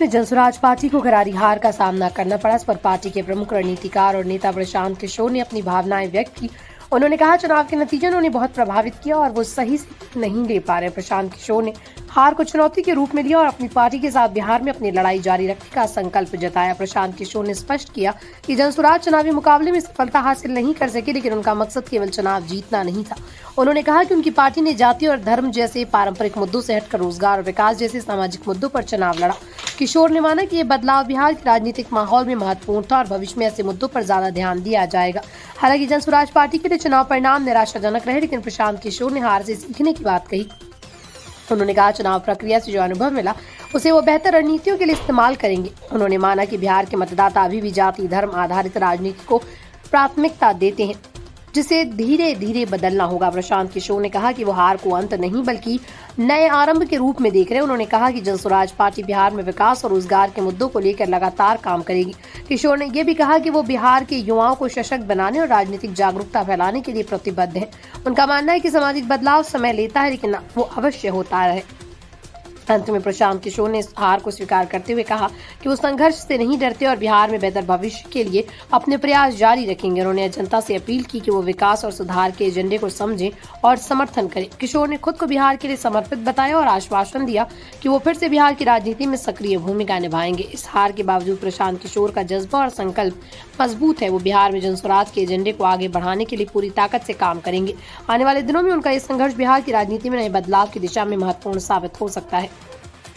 में जनसुराज पार्टी को करारी हार का सामना करना पड़ा। इस पर पार्टी के प्रमुख रणनीतिकार और नेता प्रशांत किशोर ने अपनी भावनाएं व्यक्त की। उन्होंने कहा, चुनाव के नतीजे ने उन्हें बहुत प्रभावित किया और वो सही से नहीं ले पा रहे। प्रशांत किशोर ने हार को चुनौती के रूप में लिया और अपनी पार्टी के साथ बिहार में अपनी लड़ाई जारी रखने का संकल्प जताया। प्रशांत किशोर ने स्पष्ट किया कि जनसुराज चुनावी मुकाबले में सफलता हासिल नहीं कर सके, लेकिन उनका मकसद केवल चुनाव जीतना नहीं था। उन्होंने कहा कि उनकी पार्टी ने जाति और धर्म जैसे पारंपरिक मुद्दों से हटकर रोजगार और विकास जैसे सामाजिक मुद्दों पर चुनाव लड़ा। किशोर ने माना कि ये बदलाव बिहार के राजनीतिक माहौल में महत्वपूर्ण था और भविष्य में ऐसे मुद्दों पर ज्यादा ध्यान दिया जाएगा। हालांकि जनसुराज पार्टी के लिए चुनाव परिणाम निराशाजनक रहे, लेकिन प्रशांत किशोर ने हार से सीखने की बात कही। उन्होंने कहा, चुनाव प्रक्रिया से जो अनुभव मिला उसे वो बेहतर रणनीतियों के लिए इस्तेमाल करेंगे। उन्होंने माना कि बिहार के मतदाता अभी भी जाति धर्म आधारित राजनीति को प्राथमिकता देते हैं, जिसे धीरे धीरे बदलना होगा। प्रशांत किशोर ने कहा कि वो हार को अंत नहीं बल्कि नए आरंभ के रूप में देख रहे हैं। उन्होंने कहा कि जनसुराज पार्टी बिहार में विकास और रोजगार के मुद्दों को लेकर लगातार काम करेगी। किशोर ने यह भी कहा कि वो बिहार के युवाओं को सशक्त बनाने और राजनीतिक जागरूकता फैलाने के लिए प्रतिबद्ध है। उनका मानना है कि सामाजिक बदलाव समय लेता है, लेकिन वो अवश्य होता है। अंत में प्रशांत किशोर ने इस हार को स्वीकार करते हुए कहा कि वो संघर्ष से नहीं डरते और बिहार में बेहतर भविष्य के लिए अपने प्रयास जारी रखेंगे। उन्होंने जनता से अपील की कि वो विकास और सुधार के एजेंडे को समझें और समर्थन करें। किशोर ने खुद को बिहार के लिए समर्पित बताया और आश्वासन दिया कि वो फिर से बिहार की राजनीति में सक्रिय भूमिका निभाएंगे। इस हार के बावजूद प्रशांत किशोर का जज्बा और संकल्प मजबूत है। वो बिहार में जनसुराज के एजेंडे को आगे बढ़ाने के लिए पूरी ताकत से काम करेंगे। आने वाले दिनों में उनका ये संघर्ष बिहार की राजनीति में नए बदलाव की दिशा में महत्वपूर्ण साबित हो सकता है।